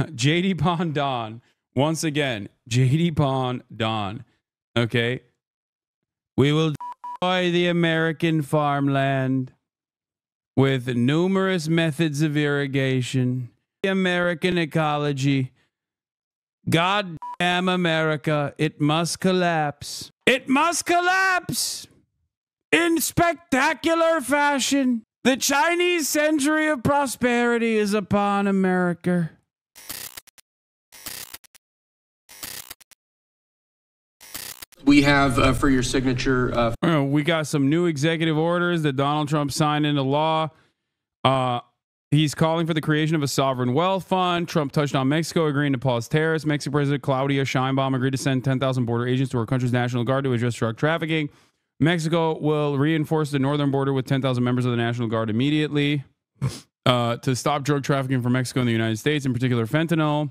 JD Pond Don. Once again, JD Pond Don. Okay. We will destroy the American farmland with numerous methods of irrigation. The American ecology. God damn America. It must collapse. It must collapse in spectacular fashion. The Chinese century of prosperity is upon America. We have for your signature. We got some new executive orders that Donald Trump signed into law. He's calling for the creation of a sovereign wealth fund. Trump touched on Mexico agreeing to pause tariffs. Mexican President Claudia Sheinbaum agreed to send 10,000 border agents to our country's National Guard to address drug trafficking. Mexico will reinforce the northern border with 10,000 members of the National Guard immediately to stop drug trafficking from Mexico and the United States, in particular fentanyl.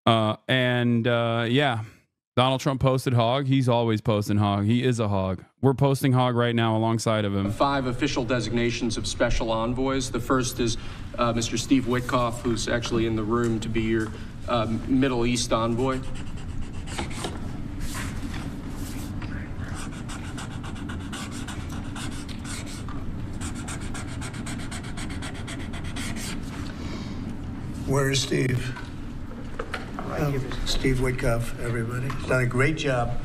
Yeah, Donald Trump posted hog. He's always posting hog. He is a hog. We're posting hog right now alongside of him. 5 official designations of special envoys. The first is Mr. Steve Witkoff, who's actually in the room to be your Middle East envoy. Where is Steve? Steve Witkoff, everybody. He's done a great job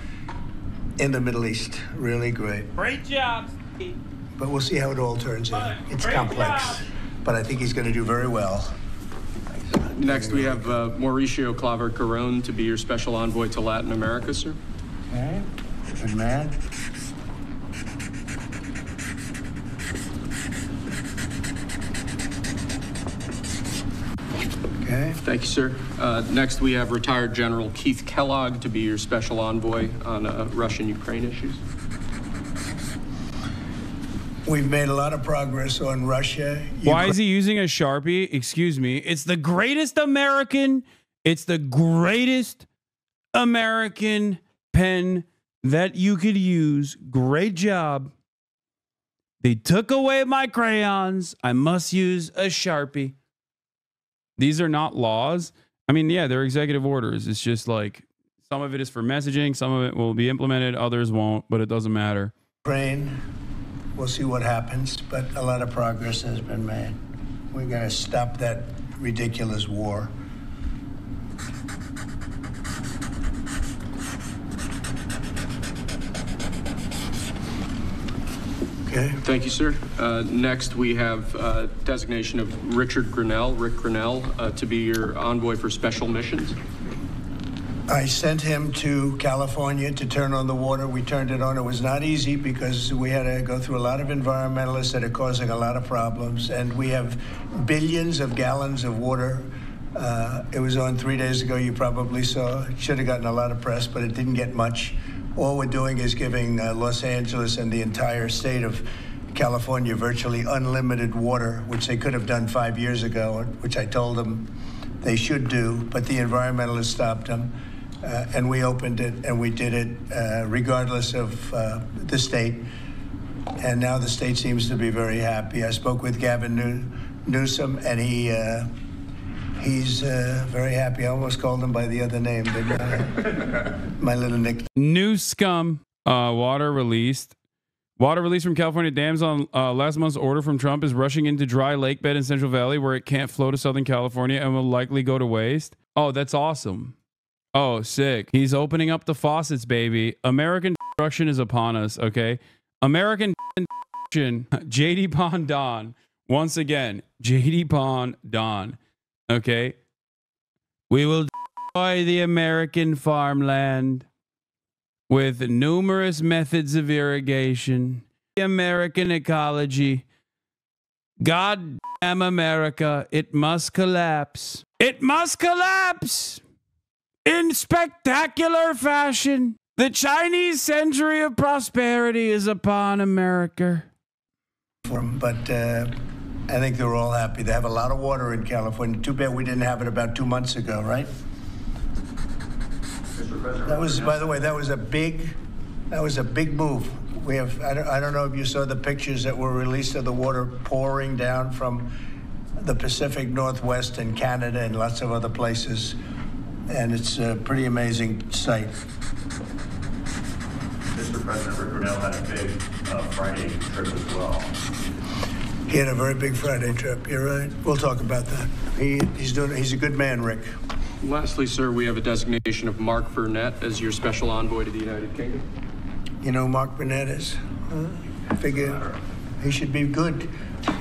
in the Middle East. Really great. Great job, Steve. But we'll see how it all turns out. It's complex, but I think he's going to do very well. Next, we have Mauricio Claver Carone to be your special envoy to Latin America, sir. Okay, good man. Okay. Thank you, sir. Next, we have retired General Keith Kellogg to be your special envoy on Russian-Ukraine issues. We've made a lot of progress on Russia. Why is he using a Sharpie? Excuse me. It's the greatest American. It's the greatest American pen that you could use. Great job. They took away my crayons. I must use a Sharpie. These are not laws. I mean, yeah, they're executive orders. It's just like some of it is for messaging. Some of it will be implemented. Others won't, but it doesn't matter. Ukraine, we'll see what happens, but a lot of progress has been made. We're going to stop that ridiculous war. Okay. Thank you, sir. Next, we have designation of Rick Grinnell, to be your envoy for special missions. I sent him to California to turn on the water. We turned it on. It was not easy because we had to go through a lot of environmentalists that are causing a lot of problems. And we have billions of gallons of water. It was on 3 days ago. You probably saw. It should have gotten a lot of press, but it didn't get much. All we're doing is giving Los Angeles and the entire state of California virtually unlimited water, which they could have done 5 years ago, which I told them they should do, but the environmentalists stopped them. And we opened it, and we did it regardless of the state. And now the state seems to be very happy. I spoke with Gavin Newsom, and he's very happy. I almost called him by the other name, but my little nickname. New scum. Water released. Water released from California dams on last month's order from Trump is rushing into dry lake bed in Central Valley where it can't flow to Southern California and will likely go to waste. Oh, that's awesome. Oh, sick. He's opening up the faucets, baby. American destruction is upon us, okay? American destruction. JD Pond Don. Once again, JD Pond Don. Okay? We will destroy the American farmland with numerous methods of irrigation. The American ecology. God damn America. It must collapse. It must collapse in spectacular fashion. The Chinese century of prosperity is upon America. But I think they're all happy. They have a lot of water in California. Too bad we didn't have it about 2 months ago, right? That was, by the way, that was a big move. We have, I don't know if you saw the pictures that were released of the water pouring down from the Pacific Northwest and Canada and lots of other places. And it's a pretty amazing sight. Mr. President, Rick Grenell had a big Friday trip as well. He had a very big Friday trip. You're right. We'll talk about that. He's a good man, Rick. Lastly, sir, we have a designation of Mark Burnett as your special envoy to the United Kingdom. You know who Mark Burnett is? I figure he should be good.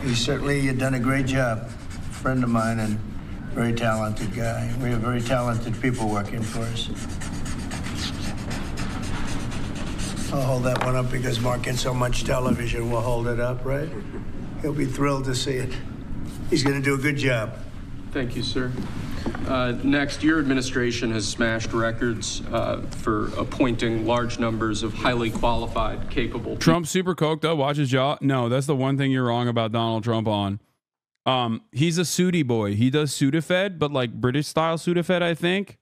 He's certainly done a great job. Friend of mine and very talented guy. We have very talented people working for us. I'll hold that one up because Mark gets so much television. We'll hold it up, right? He'll be thrilled to see it. He's going to do a good job. Thank you, sir. Next, your administration has smashed records for appointing large numbers of highly qualified, capable. Trump super coked up, watch his jaw. No, that's the one thing you're wrong about Donald Trump on. He's a Sudie boy. He does Sudafed, but like British style Sudafed, I think.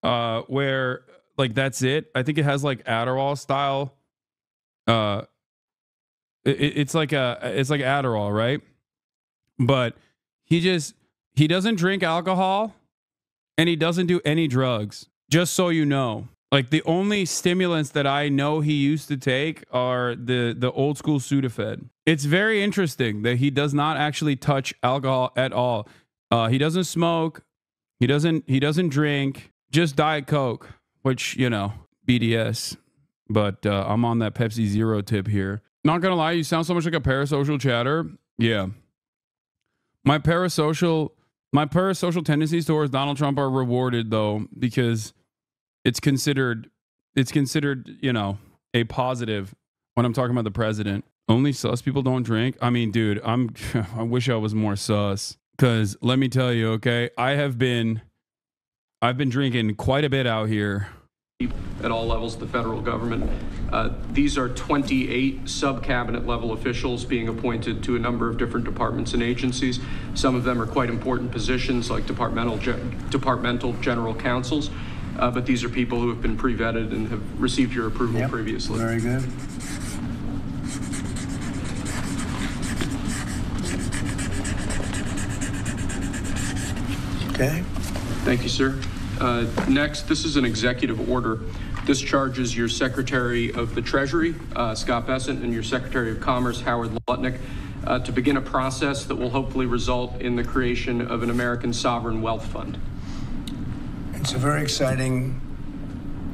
Where like that's it. I think it has like Adderall style. It's like Adderall, right? But he doesn't drink alcohol and he doesn't do any drugs. Just so you know. Like the only stimulants that I know he used to take are the old school Sudafed. It's very interesting that he does not actually touch alcohol at all. He doesn't smoke. He doesn't drink. Just Diet Coke, which, you know, BDS. But I'm on that Pepsi Zero tip here. Not gonna lie, you sound so much like a parasocial chatter. Yeah. My parasocial tendencies towards Donald Trump are rewarded though, because it's considered, you know, a positive when I'm talking about the president. Only sus people don't drink. I mean, dude, I wish I was more sus. Cause let me tell you, okay, I've been drinking quite a bit out here. At all levels of the federal government. These are 28 sub-cabinet level officials being appointed to a number of different departments and agencies. Some of them are quite important positions like departmental general counsels, but these are people who have been pre-vetted and have received your approval previously. Very good. Okay. Thank you, sir. Next, this is an executive order. This charges your Secretary of the Treasury, Scott Bessent, and your Secretary of Commerce, Howard Lutnick, to begin a process that will hopefully result in the creation of an American sovereign wealth fund. It's a very exciting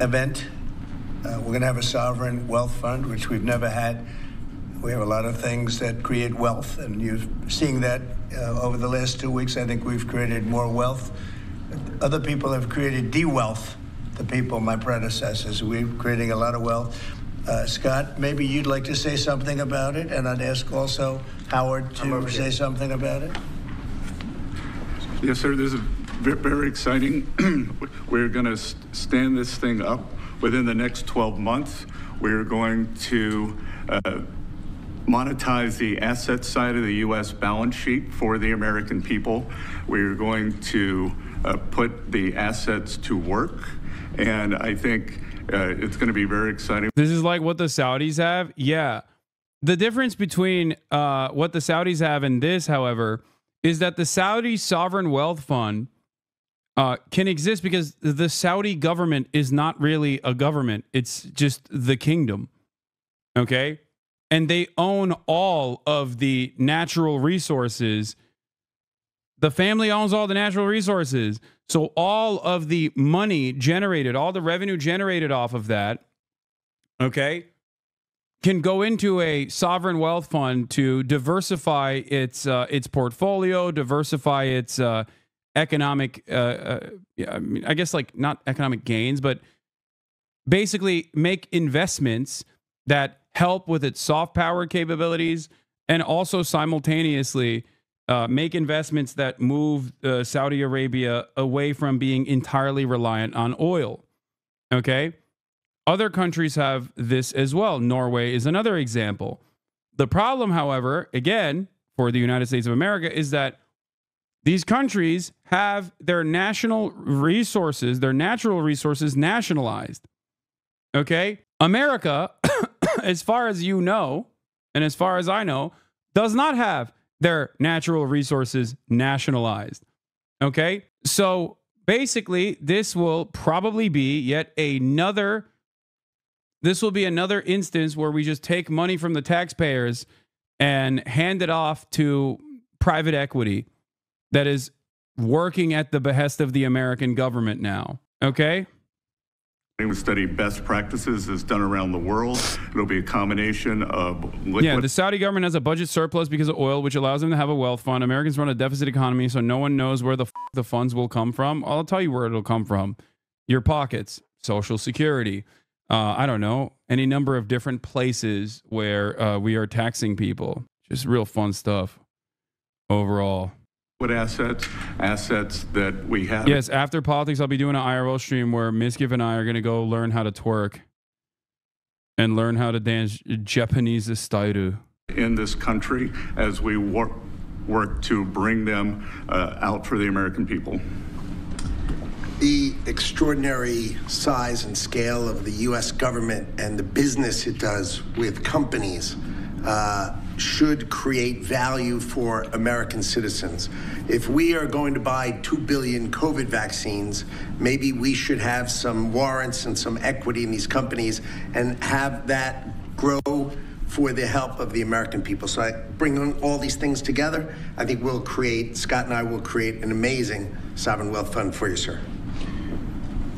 event. We're going to have a sovereign wealth fund, which we've never had. We have a lot of things that create wealth, and you're seeing that over the last 2 weeks. I think we've created more wealth. Other people have created de-wealth, the people, my predecessors. We're creating a lot of wealth. Scott, maybe you'd like to say something about it, and I'd ask also Howard to say something about it. Yes, sir. This is very exciting. We're going to stand this thing up within the next 12 months. We're going to monetize the asset side of the U.S. balance sheet for the American people. We're going to put the assets to work, and I think it's going to be very exciting. This is like what the Saudis have. Yeah. The difference between what the Saudis have and this, however, is that the Saudi Sovereign Wealth Fund can exist because the Saudi government is not really a government. It's just the kingdom. Okay? And they own all of the natural resources. The family owns all the natural resources. So all of the money generated, all the revenue generated off of that, okay, can go into a sovereign wealth fund to diversify its portfolio, diversify its economic, I guess like not economic gains, but basically make investments that help with its soft power capabilities and also simultaneously make investments that move Saudi Arabia away from being entirely reliant on oil. Okay? Other countries have this as well. Norway is another example. The problem, however, again, for the United States of America is that these countries have their national resources, their natural resources nationalized. Okay? America, as far as you know, and as far as I know, does not have their natural resources nationalized. Okay? So basically, this will probably be another instance where we just take money from the taxpayers and hand it off to private equity that is working at the behest of the American government now. Okay? We study best practices as done around the world. It'll be a combination of liquid. Yeah, the Saudi government has a budget surplus because of oil, which allows them to have a wealth fund. Americans run a deficit economy, so no one knows where the funds will come from. I'll tell you where it'll come from. Your pockets, Social Security. I don't know, any number of different places where we are taxing people. Just real fun stuff overall. What assets that we have. Yes, after politics, I'll be doing an IRL stream where Miskiff and I are going to go learn how to twerk and learn how to dance Japanese style In this country as we work to bring them out for the American people. The extraordinary size and scale of the U.S. government and the business it does with companies should create value for American citizens. If we are going to buy 2 billion COVID vaccines, maybe we should have some warrants and some equity in these companies and have that grow for the help of the American people. So I bring all these things together. I think Scott and I will create an amazing sovereign wealth fund for you, sir.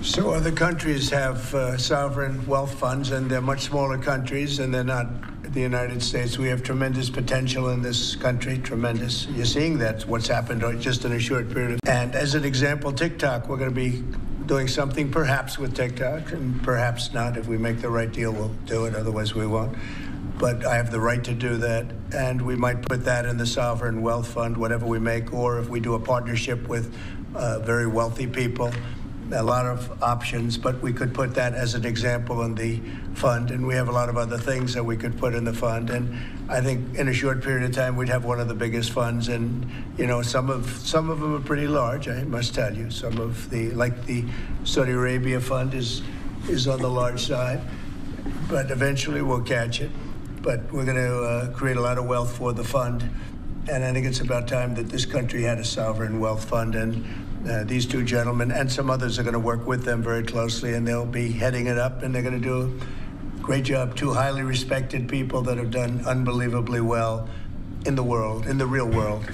So other countries have sovereign wealth funds, and they're much smaller countries, and they're not the United States. We have tremendous potential in this country, tremendous. You're seeing that's what's happened just in a short period of time. And as an example, TikTok, we're going to be doing something perhaps with TikTok, and perhaps not. If we make the right deal, we'll do it, otherwise we won't. But I have the right to do that, and we might put that in the sovereign wealth fund, whatever we make, or if we do a partnership with very wealthy people. A lot of options, but we could put that as an example in the fund, and we have a lot of other things that we could put in the fund. And I think in a short period of time, we'd have one of the biggest funds. And you know, some of them are pretty large. I must tell you, some of like the Saudi Arabia fund is on the large side, but eventually we'll catch it. But we're going to create a lot of wealth for the fund, and I think it's about time that this country had a sovereign wealth fund. And these two gentlemen and some others are going to work with them very closely, and they'll be heading it up, and they're going to do a great job. Two highly respected people that have done unbelievably well in the world, in the real world.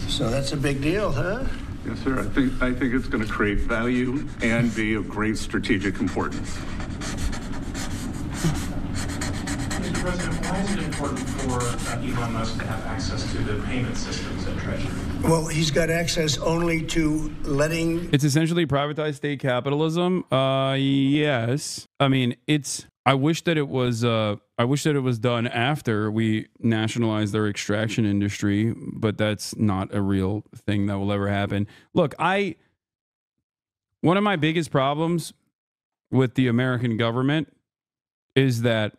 So that's a big deal, huh? Yes, sir. I think it's going to create value and be of great strategic importance. Mr. President, why is it important for Elon Musk to have access to the payment systems at Treasury? Well, he's got access only to letting... It's essentially privatized state capitalism. Yes. I mean, I wish that it was done after we nationalized their extraction industry, but that's not a real thing that will ever happen. Look, one of my biggest problems with the American government is that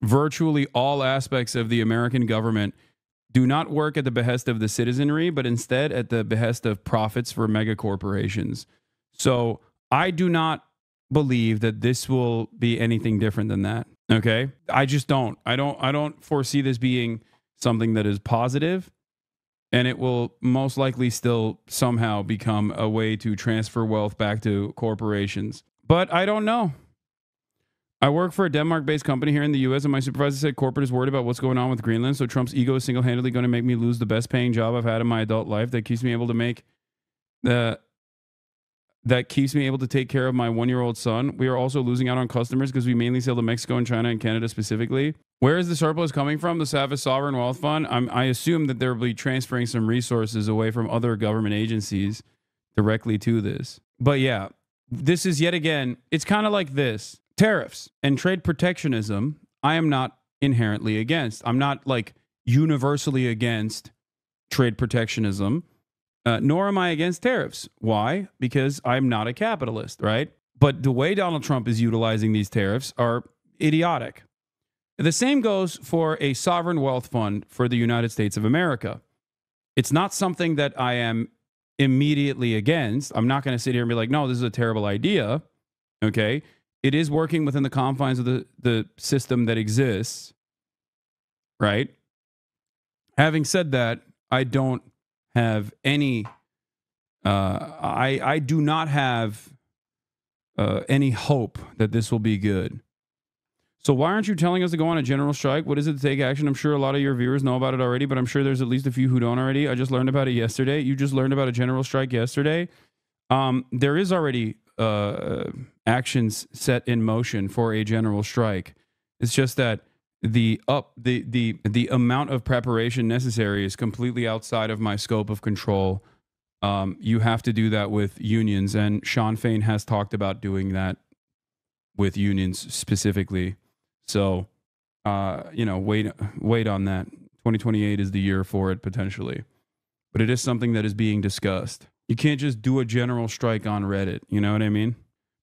virtually all aspects of the American government do not work at the behest of the citizenry, but instead at the behest of profits for mega corporations. So I do not believe that this will be anything different than that. Okay? I just don't. I don't foresee this being something that is positive, and it will most likely still somehow become a way to transfer wealth back to corporations. But I don't know. I work for a Denmark-based company here in the U.S., and my supervisor said corporate is worried about what's going on with Greenland, so Trump's ego is single-handedly going to make me lose the best-paying job I've had in my adult life that keeps me able to take care of my 1-year-old son. We are also losing out on customers because we mainly sell to Mexico and China and Canada specifically. Where is the surplus coming from? The Savas Sovereign Wealth Fund? I assume that they'll be transferring some resources away from other government agencies directly to this. But yeah, this is yet again, it's kind of like this. Tariffs and trade protectionism, I am not inherently against. I'm not like universally against trade protectionism, nor am I against tariffs. Why? Because I'm not a capitalist, right? But the way Donald Trump is utilizing these tariffs are idiotic. The same goes for a sovereign wealth fund for the United States of America. It's not something that I am immediately against. I'm not going to sit here and be like, no, this is a terrible idea. Okay? It is working within the confines of the system that exists, right? Having said that, I don't have any. I do not have any hope that this will be good. So why aren't you telling us to go on a general strike? What is it to take action? I'm sure a lot of your viewers know about it already, but I'm sure there's at least a few who don't already. I just learned about it yesterday. You just learned about a general strike yesterday. There is already actions set in motion for a general strike. It's just that the amount of preparation necessary is completely outside of my scope of control. You have to do that with unions, and Sean Fain has talked about doing that with unions specifically. So, wait on that. 2028 is the year for it potentially, but it is something that is being discussed. You can't just do a general strike on Reddit. You know what I mean?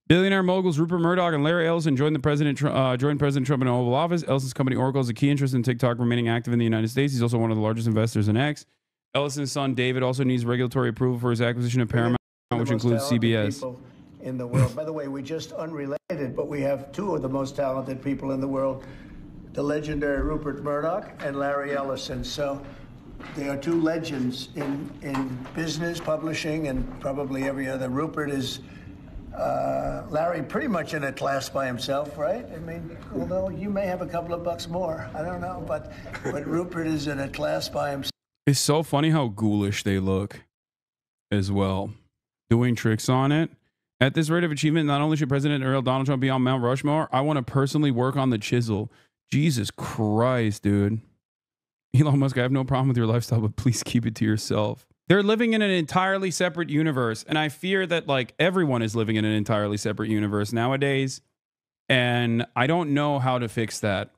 Billionaire moguls Rupert Murdoch and Larry Ellison joined President Trump in Oval Office. Ellison's company Oracle has a key interest in TikTok remaining active in the United States. He's also one of the largest investors in X. Ellison's son David also needs regulatory approval for his acquisition of Paramount, which includes CBS. In the world. By the way, we're just unrelated, but we have two of the most talented people in the world, the legendary Rupert Murdoch and Larry Ellison. So they are two legends in business, publishing, and probably every other. Rupert is Larry pretty much in a class by himself, right? I mean, although you may have a couple of bucks more, I don't know, but Rupert is in a class by himself. It's so funny how ghoulish they look as well, doing tricks on it. At this rate of achievement, not only should President Donald Trump be on Mount Rushmore, I want to personally work on the chisel. Jesus Christ, dude. Elon Musk, I have no problem with your lifestyle, but please keep it to yourself. They're living in an entirely separate universe, and I fear that like everyone is living in an entirely separate universe nowadays, and I don't know how to fix that.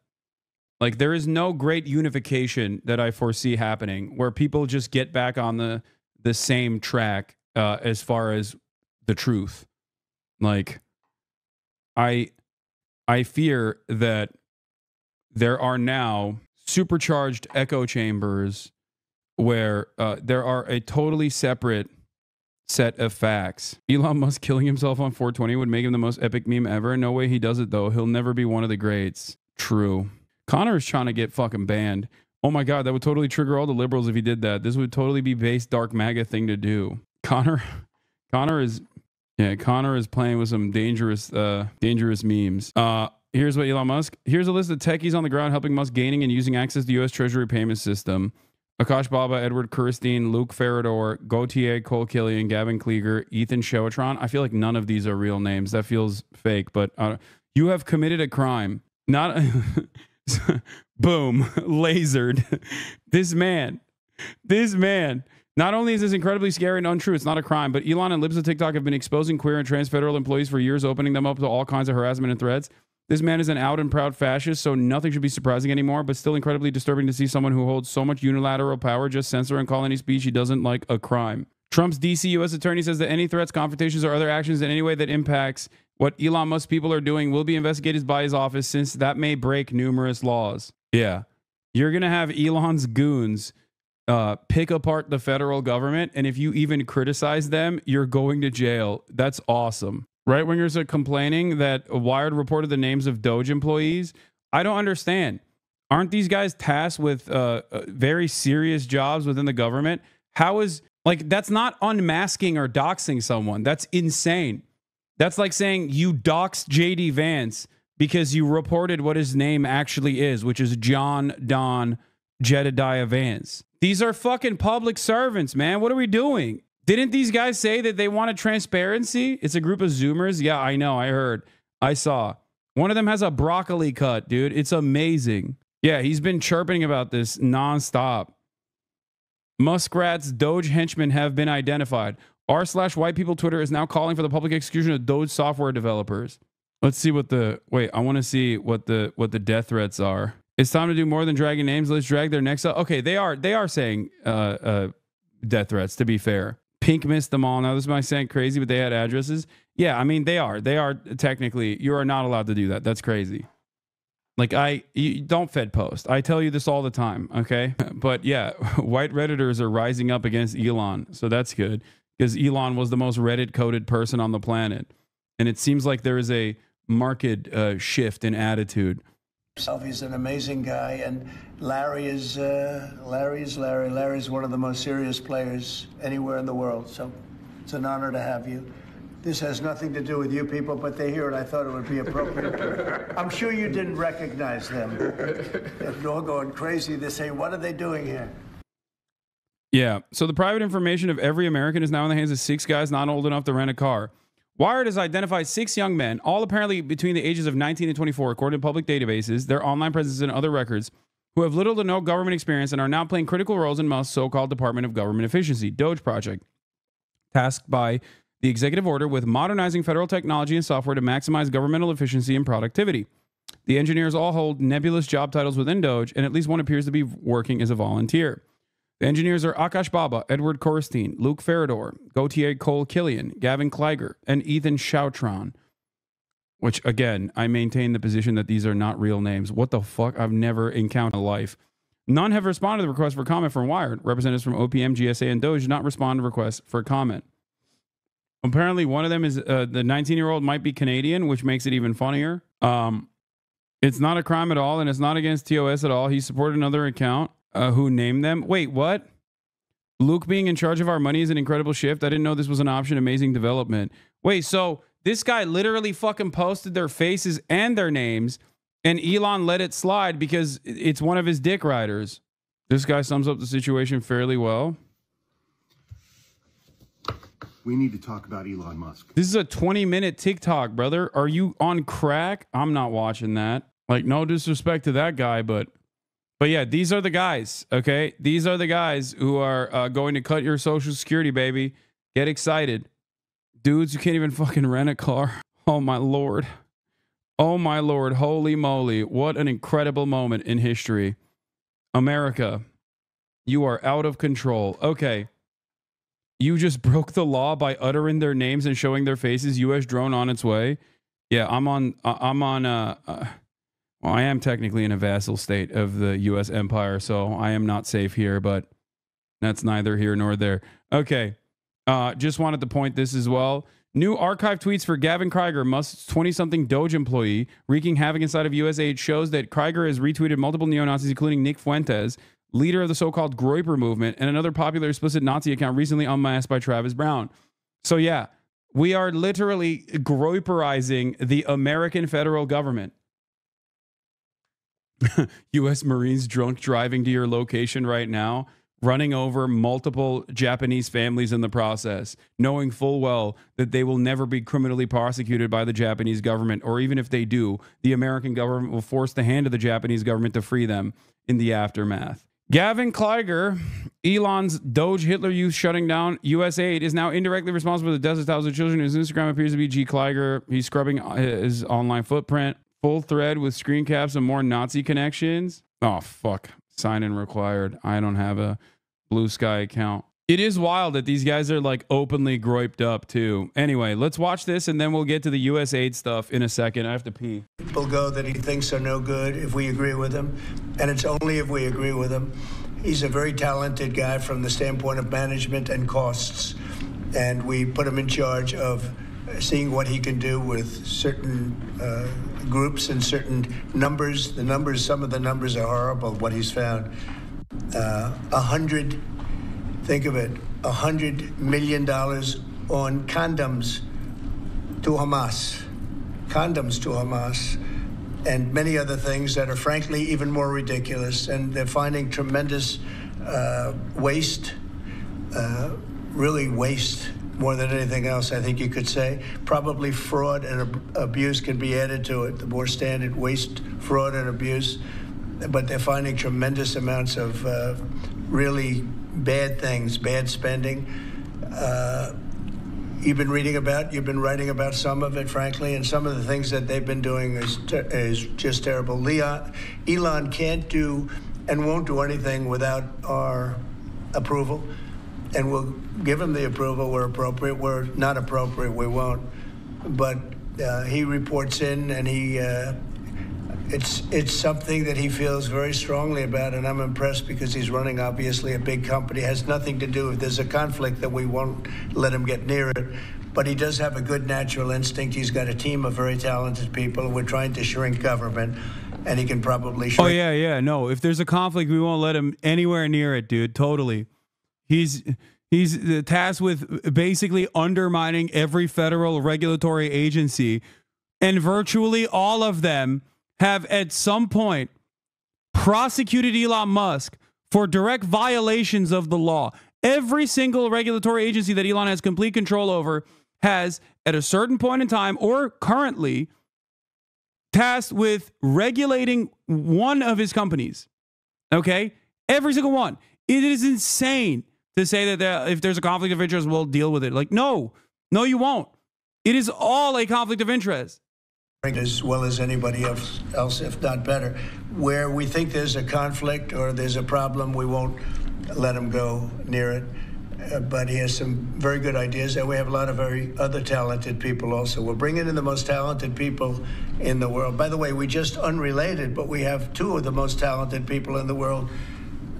Like, there is no great unification that I foresee happening where people just get back on the same track as far as the truth. Like, I fear that there are now supercharged echo chambers where there are a totally separate set of facts. Elon Musk killing himself on 420 would make him the most epic meme ever. No way he does it, though. He'll never be one of the greats. True. Connor is trying to get fucking banned. Oh my God, that would totally trigger all the liberals if he did that. This would totally be base dark MAGA thing to do. Connor is playing with some dangerous memes. Here's what Elon Musk. Here's a list of techies on the ground helping Musk gaining and using access to U.S. Treasury payment system. Akash Baba, Edward Kirstein, Luke Ferrador, Gautier, Cole Killian, Gavin Klieger, Ethan Showatron. I feel like none of these are real names. That feels fake, but you have committed a crime. Not boom, lasered. This man. Not only is this incredibly scary and untrue, it's not a crime, but Elon and libs of TikTok have been exposing queer and trans federal employees for years, opening them up to all kinds of harassment and threats. This man is an out and proud fascist, so nothing should be surprising anymore, but still incredibly disturbing to see someone who holds so much unilateral power just censor and call any speech he doesn't like a crime. Trump's DC U.S. attorney says that any threats, confrontations, or other actions in any way that impacts what Elon Musk people are doing will be investigated by his office, since that may break numerous laws. Yeah. You're going to have Elon's goons pick apart the federal government, and if you even criticize them, you're going to jail. That's awesome. Right-wingers are complaining that Wired reported the names of Doge employees. I don't understand. Aren't these guys tasked with very serious jobs within the government? How is, like, that's not unmasking or doxing someone. That's insane. That's like saying you doxed JD Vance because you reported what his name actually is, which is John Don Jedediah Vance. These are fucking public servants, man. What are we doing? Didn't these guys say that they wanted transparency? It's a group of Zoomers. Yeah, I know. I heard. I saw. One of them has a broccoli cut, dude. It's amazing. Yeah, he's been chirping about this nonstop. Muskrat's Doge henchmen have been identified. r/white people Twitter is now calling for the public execution of Doge software developers. Let's see what the... Wait, I want to see what the death threats are. It's time to do more than dragging names. Let's drag their necks up. Okay, they are saying death threats, to be fair. Pink missed them all. Now, this might sound crazy, but they had addresses. Yeah, I mean, they are. They are technically, you are not allowed to do that. That's crazy. Like, you don't Fed post. I tell you this all the time, okay? But yeah, white Redditors are rising up against Elon. So that's good, because Elon was the most Reddit-coded person on the planet. And it seems like there is a marked shift in attitude. He's an amazing guy, and Larry is Larry. Larry's one of the most serious players anywhere in the world. So it's an honor to have you. This has nothing to do with you people, but they're here, and I thought it would be appropriate. I'm sure you didn't recognize them. They're all going crazy. They say, "What are they doing here?" Yeah. So the private information of every American is now in the hands of 6 guys not old enough to rent a car. Wired has identified 6 young men, all apparently between the ages of 19 and 24, according to public databases, their online presence, and other records, who have little to no government experience and are now playing critical roles in Musk's so-called Department of Government Efficiency, DOGE project, tasked by the executive order with modernizing federal technology and software to maximize governmental efficiency and productivity. The engineers all hold nebulous job titles within DOGE, and at least one appears to be working as a volunteer. The engineers are Akash Baba, Edward Korstein, Luke Ferrador, Gautier Cole Killian, Gavin Kleiger, and Ethan Shoutron. Which, again, I maintain the position that these are not real names. What the fuck? I've never encountered in life. None have responded to the request for comment from Wired. Representatives from OPM, GSA, and DOGE did not respond to requests for comment. Apparently, one of them is the 19-year-old might be Canadian, which makes it even funnier. It's not a crime at all, and it's not against TOS at all. He supported another account who named them. Wait, what? Luke being in charge of our money is an incredible shift. I didn't know this was an option. Amazing development. Wait, so this guy literally fucking posted their faces and their names, and Elon let it slide because it's one of his dick riders. This guy sums up the situation fairly well. We need to talk about Elon Musk. This is a 20-minute TikTok, brother. Are you on crack? I'm not watching that. Like, no disrespect to that guy, but yeah, these are the guys, okay? These are the guys who are going to cut your Social Security, baby. Get excited. Dudes, you can't even fucking rent a car. Oh, my Lord. Oh, my Lord. Holy moly. What an incredible moment in history. America, you are out of control. Okay. You just broke the law by uttering their names and showing their faces. U.S. drone on its way. Yeah, well, I am technically in a vassal state of the U.S. empire, so I am not safe here, but that's neither here nor there. Okay. Just wanted to point this as well. New archive tweets for Gavin Kleiger, Musk's 20-something DOGE employee, wreaking havoc inside of USAID, shows that Kleiger has retweeted multiple neo-Nazis, including Nick Fuentes, leader of the so-called Groyper movement, and another popular explicit Nazi account recently unmasked by Travis Brown. So yeah, we are literally Groyperizing the American federal government. U.S. Marines drunk driving to your location right now, running over multiple Japanese families in the process, knowing full well that they will never be criminally prosecuted by the Japanese government, or even if they do, the American government will force the hand of the Japanese government to free them in the aftermath. Gavin Kleiger, Elon's Doge Hitler Youth shutting down USAID, is now indirectly responsible for the deaths of thousands of children. His Instagram appears to be G. Kleiger. He's scrubbing his online footprint. Full thread with screen caps and more Nazi connections. Oh, fuck. Sign in required. I don't have a Blue Sky account. It is wild that these guys are like openly groiped up too. Anyway, let's watch this and then we'll get to the USAID stuff in a second. I have to pee. People go that he thinks are no good if we agree with him, and it's only if we agree with him. He's a very talented guy from the standpoint of management and costs, and we put him in charge of seeing what he can do with certain groups and certain numbers. Some of the numbers are horrible, what he's found. Think of it, $100 million on condoms to Hamas. Condoms to Hamas. And many other things that are frankly even more ridiculous. And they're finding tremendous waste, really waste, more than anything else, I think you could say. Probably fraud and abuse can be added to it, the more standard waste, fraud, and abuse. But they're finding tremendous amounts of really bad things, bad spending. You've been writing about some of it, frankly, and some of the things that they've been doing is just terrible. Elon can't do and won't do anything without our approval. And we'll give him the approval where appropriate. Where not appropriate, we won't. But he reports in, and it's something that he feels very strongly about, and I'm impressed because he's running, obviously, a big company. It has nothing to do, if there's a conflict, that we won't let him get near it. but he does have a good natural instinct. He's got a team of very talented people. We're trying to shrink government, and he can probably shrink. Oh, yeah. No, if there's a conflict, we won't let him anywhere near it, dude. Totally. He's tasked with basically undermining every federal regulatory agency, and virtually all of them have at some point prosecuted Elon Musk for direct violations of the law. Every single regulatory agency that Elon has complete control over has, at a certain point in time or currently, tasked with regulating one of his companies. Okay? Every single one. It is insane to say that if there's a conflict of interest, we'll deal with it. Like, no, you won't. It is all a conflict of interest. As well as anybody else, if not better. Where we think there's a conflict or there's a problem, we won't let him go near it. But he has some very good ideas, and we have a lot of very other talented people also. We're bringing in the most talented people in the world. By the way, we just unrelated, but we have two of the most talented people in the world,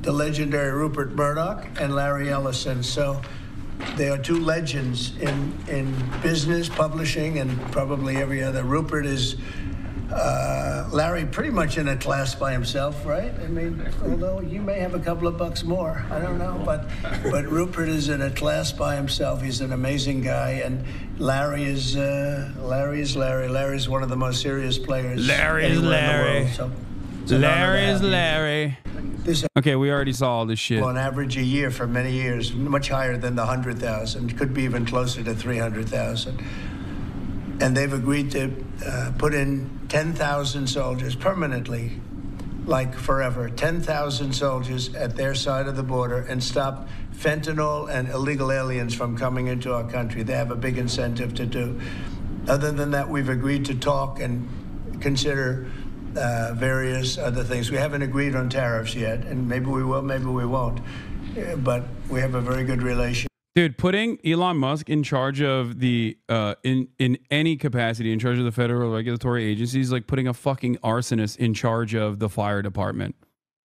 the legendary Rupert Murdoch and Larry Ellison. So they are two legends in business, publishing, and probably every other. Rupert is Larry pretty much in a class by himself, right? I mean, although you may have a couple of bucks more, I don't know, but Rupert is in a class by himself. He's an amazing guy, and Larry is Larry. Larry's one of the most serious players. Larry is Larry. Larry is Larry. Okay, we already saw all this shit. On average, a year for many years, much higher than the 100,000. Could be even closer to 300,000. And they've agreed to put in 10,000 soldiers permanently, like forever, 10,000 soldiers at their side of the border and stop fentanyl and illegal aliens from coming into our country. They have a big incentive to do. Other than that, we've agreed to talk and consider various other things. We haven't agreed on tariffs yet, and maybe we will, maybe we won't. But we have a very good relationship. Dude, putting Elon Musk in charge of the, in any capacity, in charge of the federal regulatory agencies, like putting a fucking arsonist in charge of the fire department.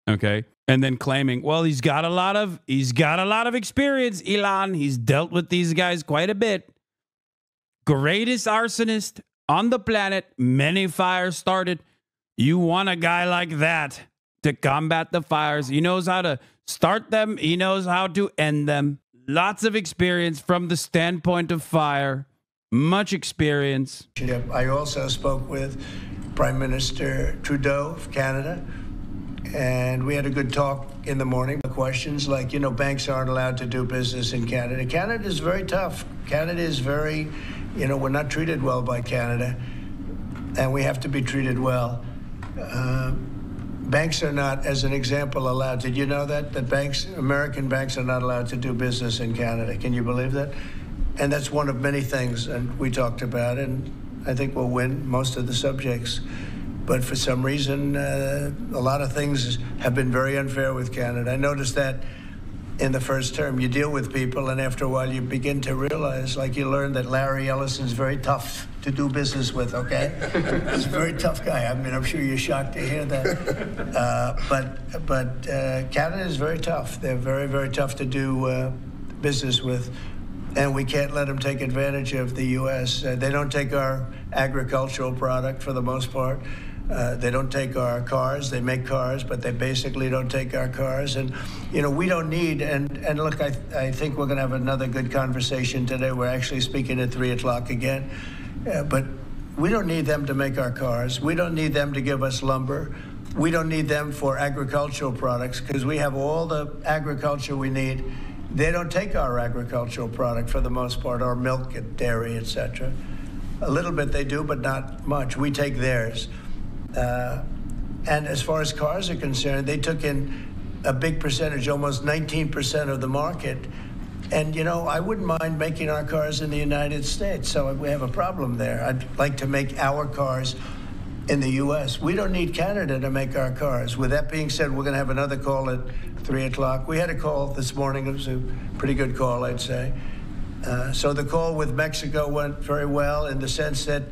Okay? And then claiming, well, he's got a lot of experience, Elon. He's dealt with these guys quite a bit. Greatest arsonist on the planet. Many fires started. You want a guy like that to combat the fires. He knows how to start them. He knows how to end them. Lots of experience from the standpoint of fire. Much experience. I also spoke with Prime Minister Trudeau of Canada, and we had a good talk in the morning. Questions like, you know, banks aren't allowed to do business in Canada. Canada is very tough. Canada is very, you know, we're not treated well by Canada, and we have to be treated well. Banks are not, as an example, allowed. Did you know that American banks are not allowed to do business in Canada? Can you believe that? And that's one of many things, and we talked about it, and I think we'll win most of the subjects. But for some reason, a lot of things have been very unfair with Canada. I noticed that in the first term. You deal with people, and after a while, you begin to realize, like you learn that Larry Ellison's very tough to do business with, okay? He's a very tough guy. I mean, I'm sure you're shocked to hear that. But Canada is very tough. They're very, very tough to do business with. And we can't let them take advantage of the U.S. They don't take our agricultural product for the most part. They don't take our cars. They make cars, but they basically don't take our cars. And, you know, we don't need, and look, I think we're going to have another good conversation today. We're actually speaking at 3 o'clock again. But we don't need them to make our cars. We don't need them to give us lumber. We don't need them for agricultural products because we have all the agriculture we need. They don't take our agricultural product for the most part, our milk and dairy, etc. A little bit they do, but not much. We take theirs. And as far as cars are concerned, they took in a big percentage, almost 19% of the market. And, you know, I wouldn't mind making our cars in the United States, so we have a problem there. I'd like to make our cars in the U.S. We don't need Canada to make our cars. With that being said, we're going to have another call at 3 o'clock. We had a call this morning. It was a pretty good call, I'd say. So the call with Mexico went very well in the sense that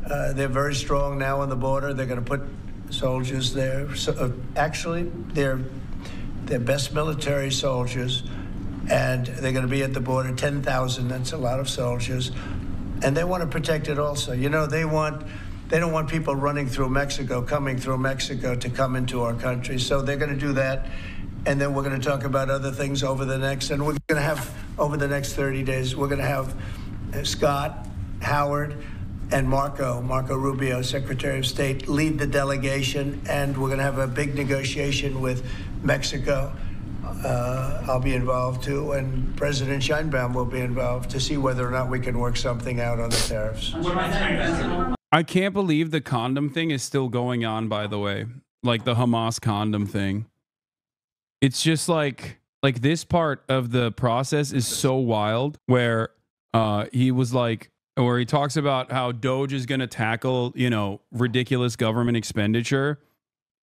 they're very strong now on the border. They're going to put soldiers there. So, actually, they're best military soldiers, and they're going to be at the border, 10,000. That's a lot of soldiers. And they want to protect it also. You know, they don't want people running through Mexico, coming through Mexico to come into our country. So they're going to do that. And then we're going to talk about other things over the next 30 days, we're going to have Scott, Howard, and Marco Rubio, Secretary of State, lead the delegation. And we're going to have a big negotiation with Mexico. I'll be involved too, and President Sheinbaum will be involved to see whether or not we can work something out on the tariffs. I can't believe the condom thing is still going on, by the way. Like the Hamas condom thing. It's just like this part of the process is so wild where he was like, where he talks about how Doge is going to tackle, you know, ridiculous government expenditure.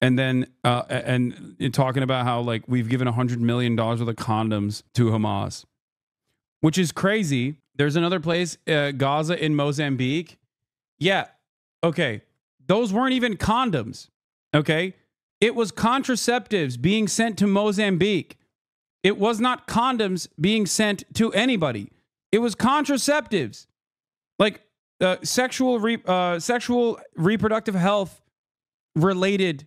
And then and talking about how like we've given $100 million worth of condoms to Hamas, which is crazy. There's another place, Gaza in Mozambique. Yeah. Okay. Those weren't even condoms. Okay. It was contraceptives being sent to Mozambique. It was not condoms being sent to anybody. It was contraceptives, like sexual reproductive health related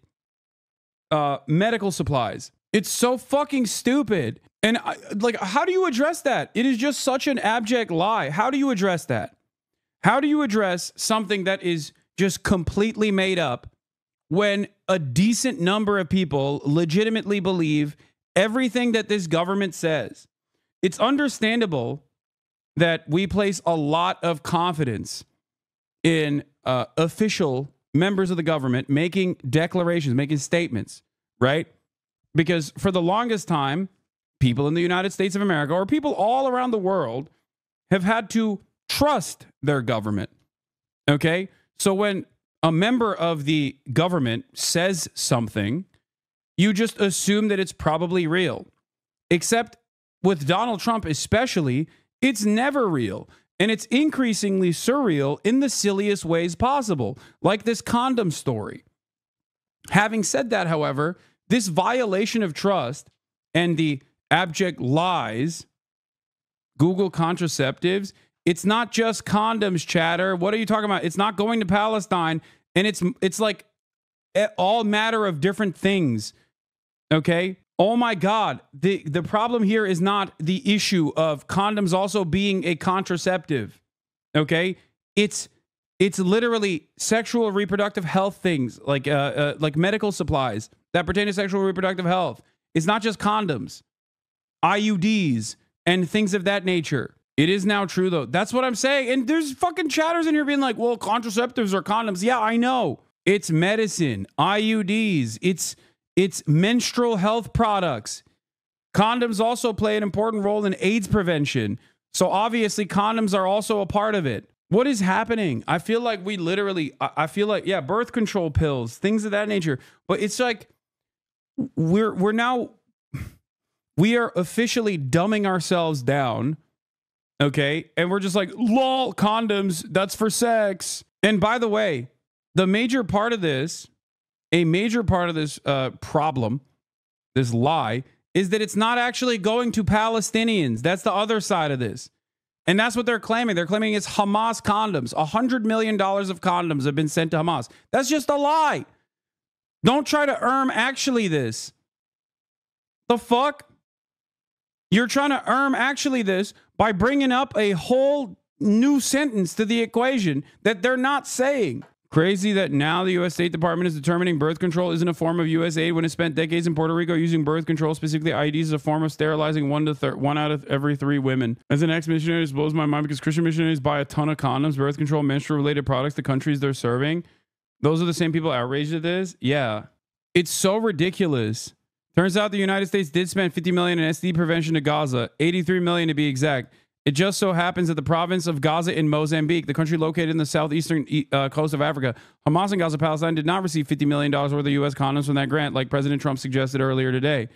medical supplies. It's so fucking stupid. And like, how do you address that? It is just such an abject lie. How do you address that? How do you address something that is just completely made up when a decent number of people legitimately believe everything that this government says? It's understandable that we place a lot of confidence in official members of the government making declarations, making statements, right? Because for the longest time, people in the United States of America or people all around the world have had to trust their government. Okay? So when a member of the government says something, you just assume that it's probably real. Except with Donald Trump especially, it's never real. And it's increasingly surreal in the silliest ways possible, like this condom story. Having said that, however, this violation of trust and the abject lies, Google contraceptives, it's not just condoms, chatter. What are you talking about? It's not going to Palestine, and it's like all matter of different things. Okay? Oh my God. The problem here is not the issue of condoms also being a contraceptive. Okay? It's literally sexual reproductive health things like medical supplies that pertain to sexual reproductive health. It's not just condoms, IUDs, and things of that nature. It is now true though. That's what I'm saying. And there's fucking chatters in here being like, well, contraceptives are condoms. Yeah, I know. It's medicine, IUDs. It's menstrual health products. Condoms also play an important role in AIDS prevention. So obviously condoms are also a part of it. What is happening? I feel like yeah, birth control pills, things of that nature. But it's like we are officially dumbing ourselves down. Okay? And we're just like, lol, condoms, that's for sex. And by the way, a major part of this problem, this lie, is that it's not actually going to Palestinians. That's the other side of this. And that's what they're claiming. They're claiming it's Hamas condoms. $100 million of condoms have been sent to Hamas. That's just a lie. Don't try to actually this. The fuck? You're trying to actually this by bringing up a whole new sentence to the equation that they're not saying. Crazy that now the U.S. State Department is determining birth control isn't a form of U.S. aid when it spent decades in Puerto Rico using birth control, specifically IEDs, as a form of sterilizing one out of every 3 women. As an ex-missionary, it blows my mind because Christian missionaries buy a ton of condoms, birth control, menstrual-related products, the countries they're serving. Those are the same people outraged at this? Yeah. It's so ridiculous. Turns out the United States did spend $50 million in STD prevention to Gaza, $83 million to be exact. It just so happens that the province of Gaza in Mozambique, the country located in the southeastern coast of Africa, Hamas and Gaza, Palestine, did not receive $50 million worth of U.S. condoms from that grant, like President Trump suggested earlier today.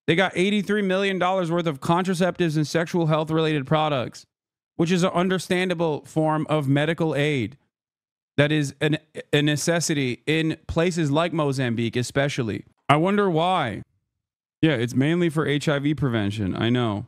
They got $83 million worth of contraceptives and sexual health-related products, which is an understandable form of medical aid that is a necessity in places like Mozambique, especially. I wonder why. Yeah, it's mainly for HIV prevention. I know.